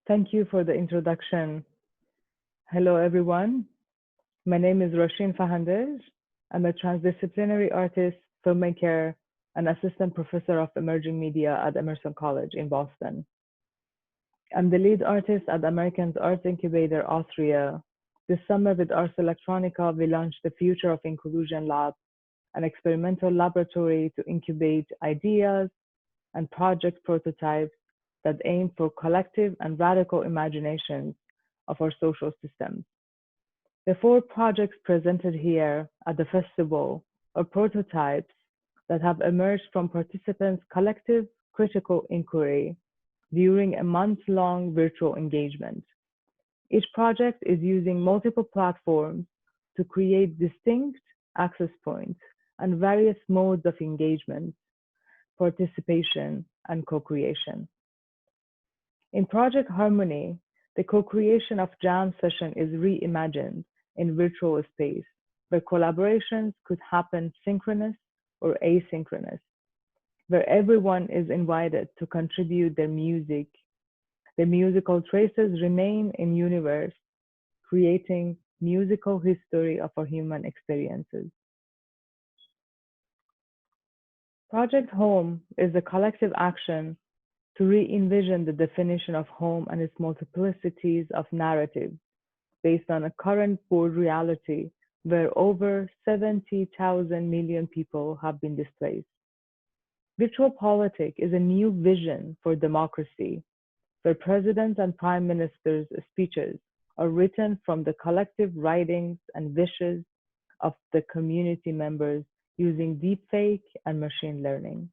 Thank you for the introduction. Hello, everyone. My name is Rashin Fahandej. I'm a transdisciplinary artist, filmmaker, and assistant professor of emerging media at Emerson College in Boston. I'm the lead artist at American's Ars Incubator, Austria. This summer with Ars Electronica, we launched the Future of Inclusion Lab, an experimental laboratory to incubate ideas and project prototypes that aim for collective and radical imaginations of our social systems. The four projects presented here at the festival are prototypes that have emerged from participants' collective critical inquiry during a month-long virtual engagement. Each project is using multiple platforms to create distinct access points and various modes of engagement, participation, and co-creation. In Project Harmony, the co-creation of jam session is reimagined in virtual space, where collaborations could happen synchronous or asynchronous, where everyone is invited to contribute their music. The musical traces remain in universe, creating musical history of our human experiences. Project Home is a collective action to re-envision the definition of home and its multiplicities of narratives based on a current board reality where over 70,000 million people have been displaced. Virtual politics is a new vision for democracy, where presidents and prime ministers' speeches are written from the collective writings and wishes of the community members using deepfake and machine learning.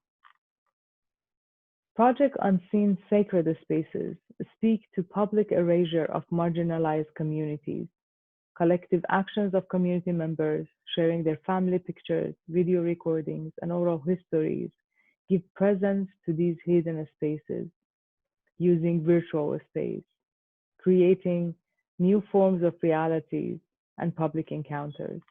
Project Unseen Sacred Spaces speak to public erasure of marginalized communities, collective actions of community members sharing their family pictures, video recordings, and oral histories give presence to these hidden spaces using virtual space, creating new forms of realities and public encounters.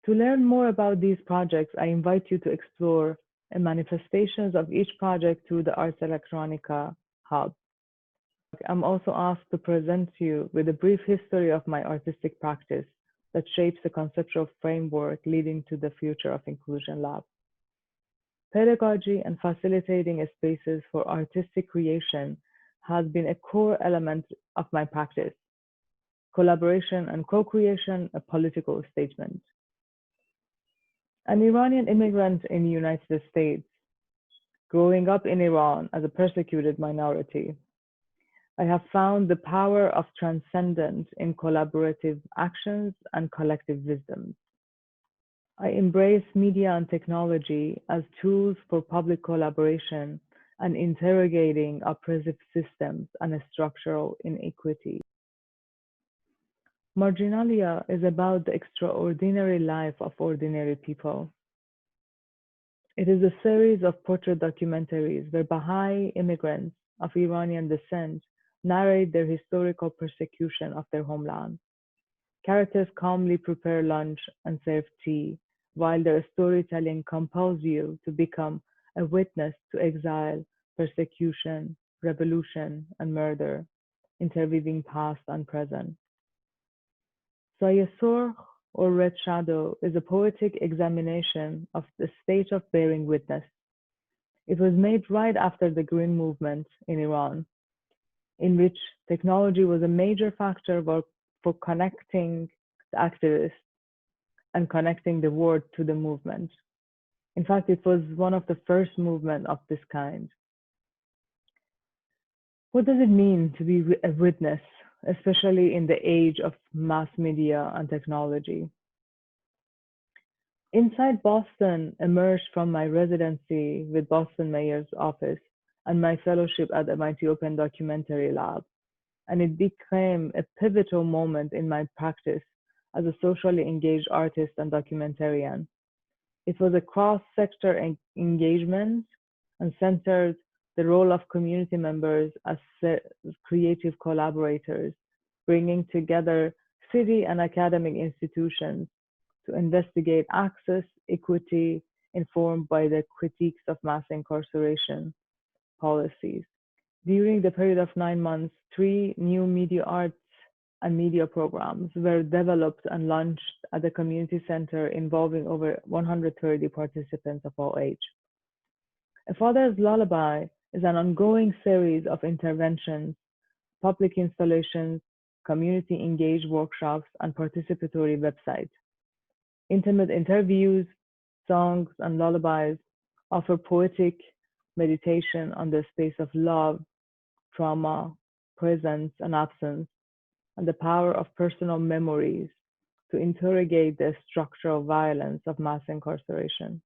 To learn more about these projects, I invite you to explore the manifestations of each project through the Ars Electronica Hub. I'm also asked to present you with a brief history of my artistic practice that shapes the conceptual framework leading to the Future of Inclusion Lab. Pedagogy and facilitating spaces for artistic creation has been a core element of my practice. Collaboration and co-creation, a political statement. An Iranian immigrant in the United States, growing up in Iran as a persecuted minority, I have found the power of transcendence in collaborative actions and collective wisdoms. I embrace media and technology as tools for public collaboration and interrogating oppressive systems and structural inequity. Marginalia is about the extraordinary life of ordinary people. It is a series of portrait documentaries where Baha'i immigrants of Iranian descent narrate their historical persecution of their homeland. Characters calmly prepare lunch and serve tea, while their storytelling compels you to become a witness to exile, persecution, revolution, and murder, interweaving past and present. Sayesur, or Red Shadow, is a poetic examination of the state of bearing witness. It was made right after the Green Movement in Iran, in which technology was a major factor for connecting the activists and connecting the world to the movement. In fact, it was one of the first movements of this kind. What does it mean to be a witness, especially in the age of mass media and technology? Inside Boston emerged from my residency with Boston Mayor's Office and my fellowship at MIT Open Documentary Lab, and it became a pivotal moment in my practice as a socially engaged artist and documentarian. It was a cross-sector engagement and centered the role of community members as creative collaborators, bringing together city and academic institutions to investigate access, equity, informed by the critiques of mass incarceration policies, During the period of 9 months, three new media arts and media programs were developed and launched at the community center involving over 130 participants of all age. A Father's Lullaby is an ongoing series of interventions, public installations, community engaged workshops, and participatory websites. Intimate interviews, songs, and lullabies offer poetic meditation on the space of love, trauma, presence, and absence, and the power of personal memories to interrogate the structural violence of mass incarceration.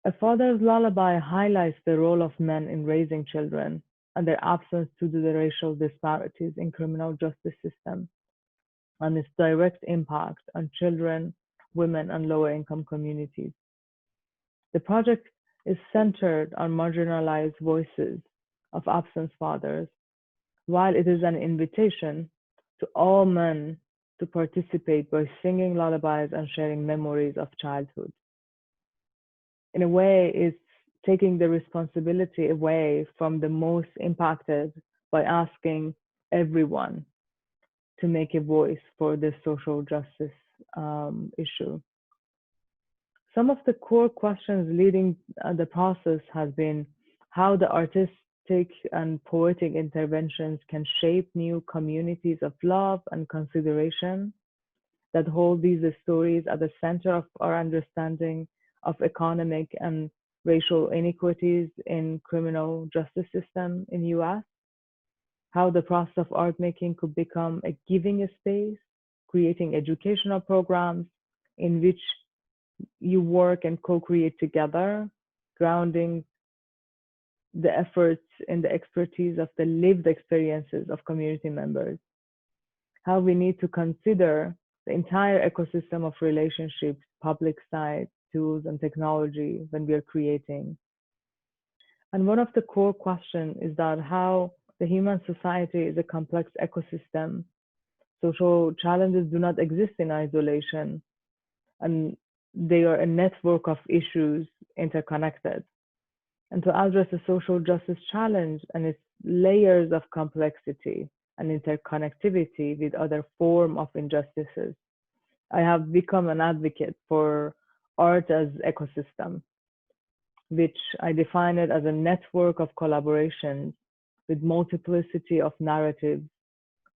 A Father's Lullaby highlights the role of men in raising children and their absence due to the racial disparities in criminal justice system and its direct impact on children, women, and lower income communities. The project is centered on marginalized voices of absent fathers, while it is an invitation to all men to participate by singing lullabies and sharing memories of childhood. In a way, it's taking the responsibility away from the most impacted by asking everyone to make a voice for this social justice issue. Some of the core questions leading the process has been how the artistic and poetic interventions can shape new communities of love and consideration that hold these stories at the center of our understanding of economic and racial inequities in criminal justice system in US, how the process of art making could become a giving space, creating educational programs in which you work and co-create together, grounding the efforts in the expertise of the lived experiences of community members, how we need to consider the entire ecosystem of relationships, public sites, tools, and technology when we are creating. And one of the core questions is that how the human society is a complex ecosystem. Social challenges do not exist in isolation, and they are a network of issues interconnected. And to address the social justice challenge and its layers of complexity and interconnectivity with other forms of injustices, I have become an advocate for art as ecosystem, which I define it as a network of collaborations with multiplicity of narratives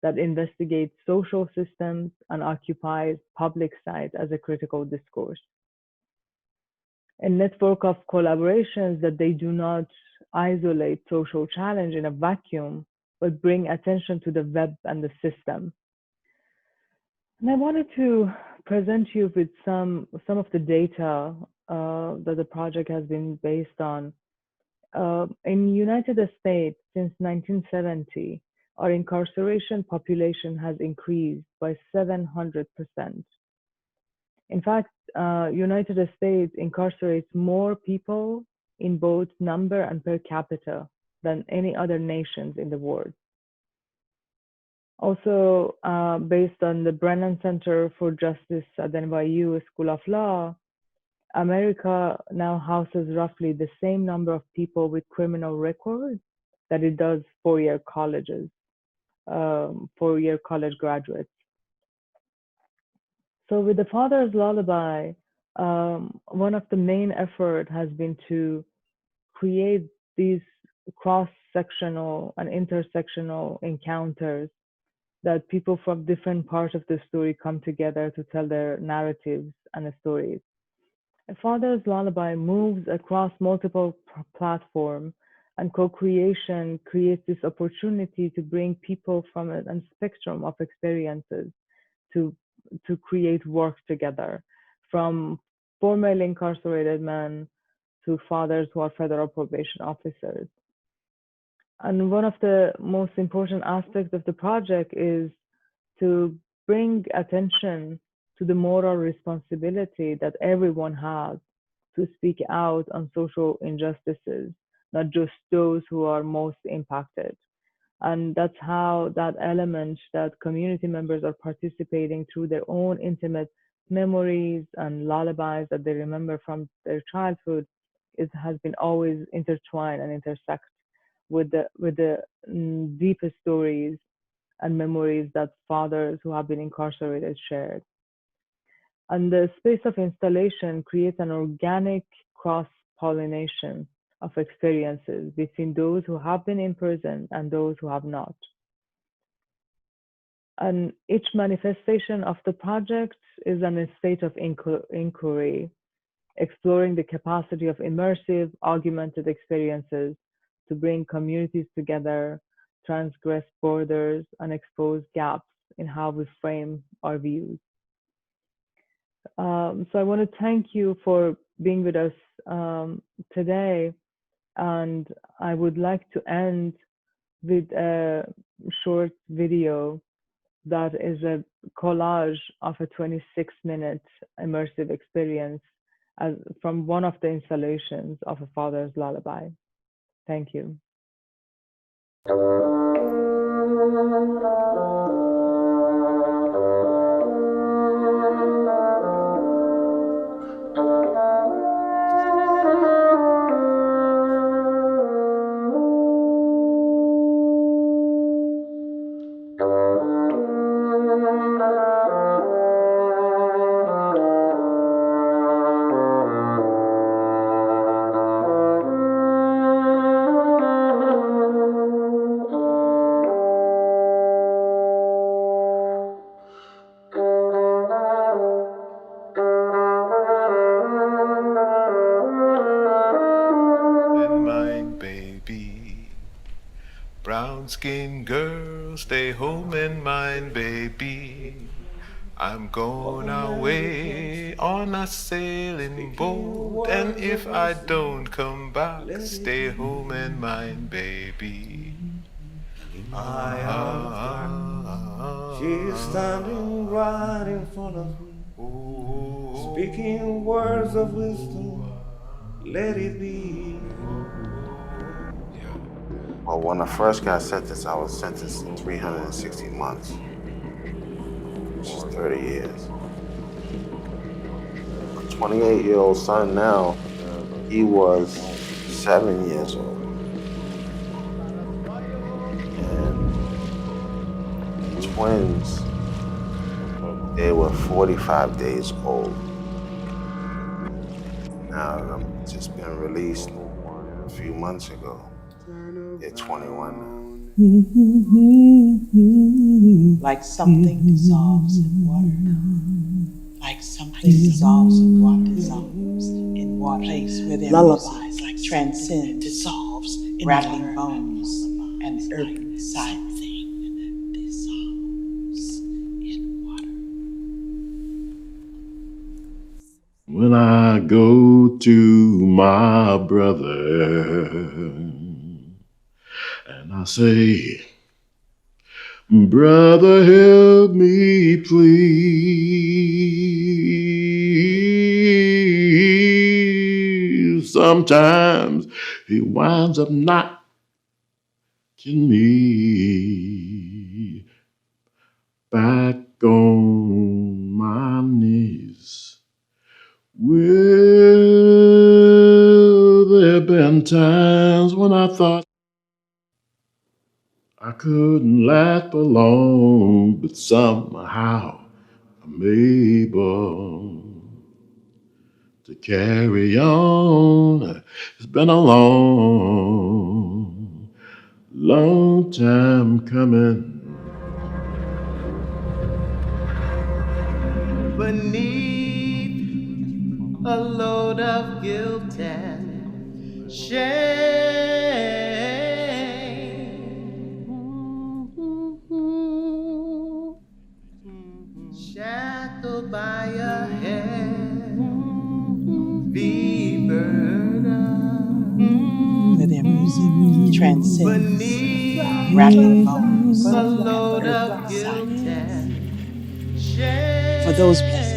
that investigate social systems and occupies public sites as a critical discourse. A network of collaborations that they do not isolate social challenge in a vacuum, but bring attention to the web and the system. And I wanted to present you with some of the data that the project has been based on. In United States, since 1970, our incarceration population has increased by 700%. In fact, United States incarcerates more people in both number and per capita than any other nations in the world. Also, based on the Brennan Center for Justice at the NYU School of Law, America now houses roughly the same number of people with criminal records that it does four-year colleges, four-year college graduates. So with the Father's Lullaby, one of the main effort has been to create these cross-sectional and intersectional encounters that people from different parts of the story come together to tell their narratives and stories. A Father's Lullaby moves across multiple platforms, and co-creation creates this opportunity to bring people from a spectrum of experiences to create work together, from formerly incarcerated men to fathers who are federal probation officers. And one of the most important aspects of the project is to bring attention to the moral responsibility that everyone has to speak out on social injustices, not just those who are most impacted. And that's how that element that community members are participating through their own intimate memories and lullabies that they remember from their childhood has been always intertwined and intersect with the deepest stories and memories that fathers who have been incarcerated shared. And the space of installation creates an organic cross pollination of experiences between those who have been in prison and those who have not. And each manifestation of the project is an state of inquiry, exploring the capacity of immersive, augmented experiences to bring communities together, transgress borders, and expose gaps in how we frame our views. So I want to thank you for being with us today, and I would like to end with a short video that is a collage of a 26-minute immersive experience from one of the installations of A Father's Lullaby. Thank you. Brown-skinned girl, stay home and mind, baby. I'm going away on a sailing boat, and if I don't come back, stay home and mind, baby. She's standing right in front of me, speaking words of wisdom. Let it be. Well, when I first got sentenced, I was sentenced to 360 months, which is 30 years. My 28-year-old son now, he was 7 years old. And twins, they were 45 days old. Now I've just been released a few months ago. They're 21 now. Like something dissolves in water. Like something dissolves in water. Dissolves in water. Place where their lullabies like transcend, dissolves in rattling bones and earth side thing dissolves in water. When I go to my brother and I say, brother, help me please. Sometimes he winds up knocking me back on my knees. Well, there have been times when I thought I couldn't last for long, but somehow I'm able to carry on. It's been a long, long time coming. Beneath a load of guilt and shame, shackled by a heavy burden, Where their music transcends beneath rattling bones a and load earth of guilt side. and shame. For those blessed